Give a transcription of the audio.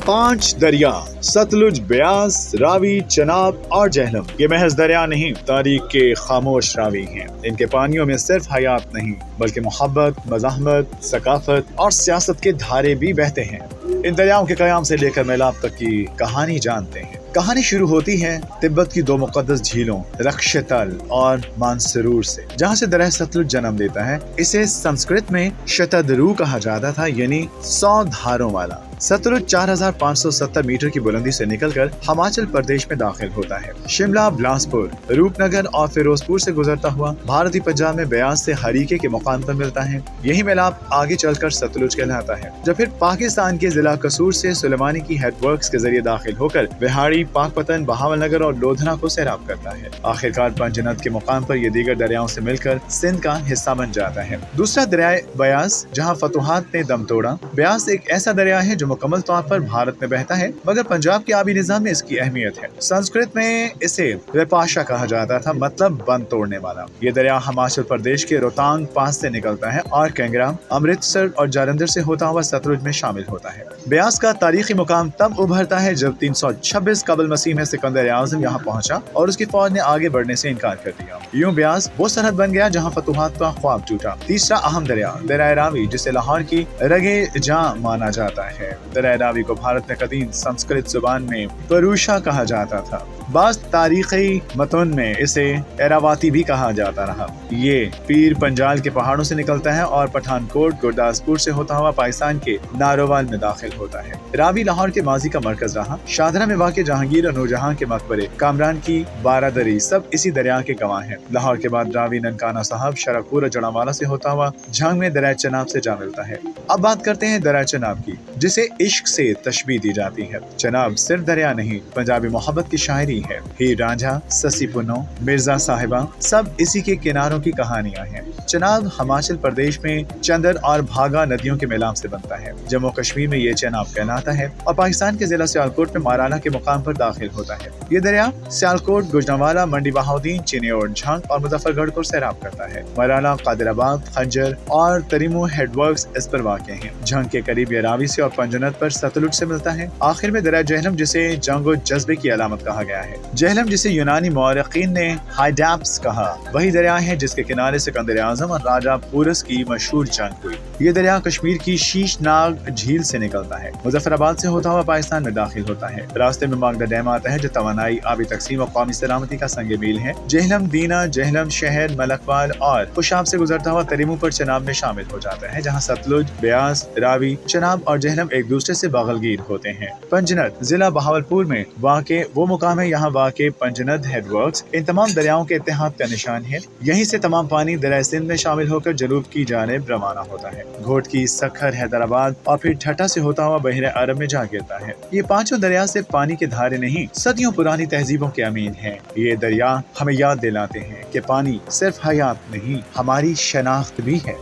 5 दरिया सतलुज, ब्यास, रावी, चनाब और जहलम ये महज दरिया नहीं, तारीख के खामोश रावी हैं। इनके पानियों में सिर्फ हयात नहीं बल्कि मोहब्बत, मज़ाहमत, सकाफत और सियासत के धारे भी बहते हैं। इन दरियाओं के कयाम से लेकर मेलाब तक की कहानी जानते हैं। कहानी शुरू होती है तिब्बत की 2 मुक़द्दस झीलों रक्षतल और मानसरूर से, जहाँ से दरिया सतलुज जन्म लेता है। इसे संस्कृत में शतद्रु कहा जाता था, यानी 100 धारों वाला। सतलुज 4570 मीटर की बुलंदी से निकलकर हिमाचल प्रदेश में दाखिल होता है। शिमला, बिलासपुर, रूपनगर और फिरोजपुर से गुजरता हुआ भारतीय पंजाब में ब्यास से हरीके के मुकाम पर मिलता है। यही मिलाप आगे चलकर सतलुज कहलाता है। जब फिर पाकिस्तान के जिला कसूर से सुलेमानी की हेडवर्क्स के जरिए दाखिल होकर बिहाड़ी, पाकपतन, बहावलनगर और लोधना को सैराब करता है। आखिरकार पंजनद के मुकाम पर ये दीगर दरियाओं से मिलकर सिंध का हिस्सा बन जाता है। दूसरा दरिया ब्यास, जहाँ फतुहात ने दम तोड़ा। ब्यास एक ऐसा दरिया है जो मुकम्मल तौर पर भारत में बहता है, मगर पंजाब के आबी निजाम में इसकी अहमियत है। संस्कृत में इसे विपाशा कहा जाता था, मतलब बंद तोड़ने वाला। ये दरिया हिमाचल प्रदेश के रोहतांग पास से निकलता है और कैंगरा, अमृतसर और जालंधर से होता हुआ सतलुज में शामिल होता है। ब्यास का तारीखी मुकाम तब उभरता है जब 326 कबल मसीह में सिकंदर आज़म यहाँ पहुंचा और उसकी फौज ने आगे बढ़ने से इनकार कर दिया। यूं ब्यास वो सरहद बन गया जहाँ फतुहात का ख्वाब टूटा। तीसरा अहम दरिया रावी, जिसे लाहौर की रगे जां माना जाता है। दरिया रावी को भारत में कदीम संस्कृत जुबान में परूषा कहा जाता था। बाज़ तारीखी मतन में इसे एरावाती भी कहा जाता रहा। ये पीर पंजाल के पहाड़ों से निकलता है और पठानकोट, गुरदासपुर से होता हुआ पाकिस्तान के नारोवाल में दाखिल होता है। रावी लाहौर के माजी का मरकज रहा। शाहदरा में वाक़ जहांगीर और नूरजहां के मकबरे, कामरान की बारादरी सब इसी दरिया के गवाह हैं। लाहौर के बाद रावी ननकाना साहब, शरकपुर और जड़ावाला से होता हुआ झंग में दरिया चनाब से जा मिलता है। अब बात करते हैं दरिया चनाब की, जिसे इश्क से तशबीह दी जाती है। चनाब सिर्फ दरिया नहीं, पंजाबी मोहब्बत की शायरी है। हीर रांझा, ससी पुन्नो, मिर्जा साहिबा सब इसी के किनारों की कहानियां हैं। चनाब हिमाचल प्रदेश में चंदर और भागा नदियों के मिलाप से बनता है। जम्मू कश्मीर में ये चनाब कहलाता है और पाकिस्तान के जिला सियालकोट में माराना के मुकाम पर दाखिल होता है। ये दरिया सियालकोट, गुजरांवाला, मंडी बहाउद्दीन, चिनियोट, झंग और मुजफ्फरगढ़ को सैराब करता है। माराना, कादिराबाद, खंजर और तरीमो हेडवर्क्स इस पर वाक़ हैं। झंग के करीब ये रावी से और पंजनद पर सतलुज से मिलता है। आखिर में दरिया जहलम, जिसे जंग और जज्बे की अलामत कहा गया है। जहलम, जिसे यूनानी मौरखीन ने हाइडैप्स कहा, वही दरिया है जिसके किनारे सिकंदर आज़म और राजा पूरस की मशहूर जंग हुई। ये दरिया कश्मीर की शीशनाग झील से निकलता है। मुजफ्फराबाद से होता हुआ पाकिस्तान में दाखिल होता है। रास्ते में मागदा डैम आता है जो तवानाई, आबी तकसीम और कौमी सलामती का संग मील है। जहलम, दीना, जहलम शहर, मलकवाल और खुशाब से गुजरता हुआ तरीमू पर चनाब में शामिल हो जाता है, जहाँ सतलुज, ब्यास, रावी, चनाब और जहलम एक दूसरे से बगलगीर होते हैं। पंजनद जिला बहावलपुर में वाक़े वो मुकाम है यहाँ वाक़े पंजनद हेडवर्क्स इन तमाम दरियाओं के इत्तेहाद का निशान है। यहीं से तमाम पानी दरिया सिंध में शामिल होकर जनूब की जानिब रवाना होता है। घोट की, सखर, हैदराबाद और फिर ठट्टा से होता हुआ बहरे अरब में जा गिरता है। ये पांचों दरिया से पानी के धारे नहीं, सदियों पुरानी तहजीबों के अमीन हैं। ये दरिया हमें याद दिलाते हैं कि पानी सिर्फ हयात नहीं, हमारी शनाख्त भी है।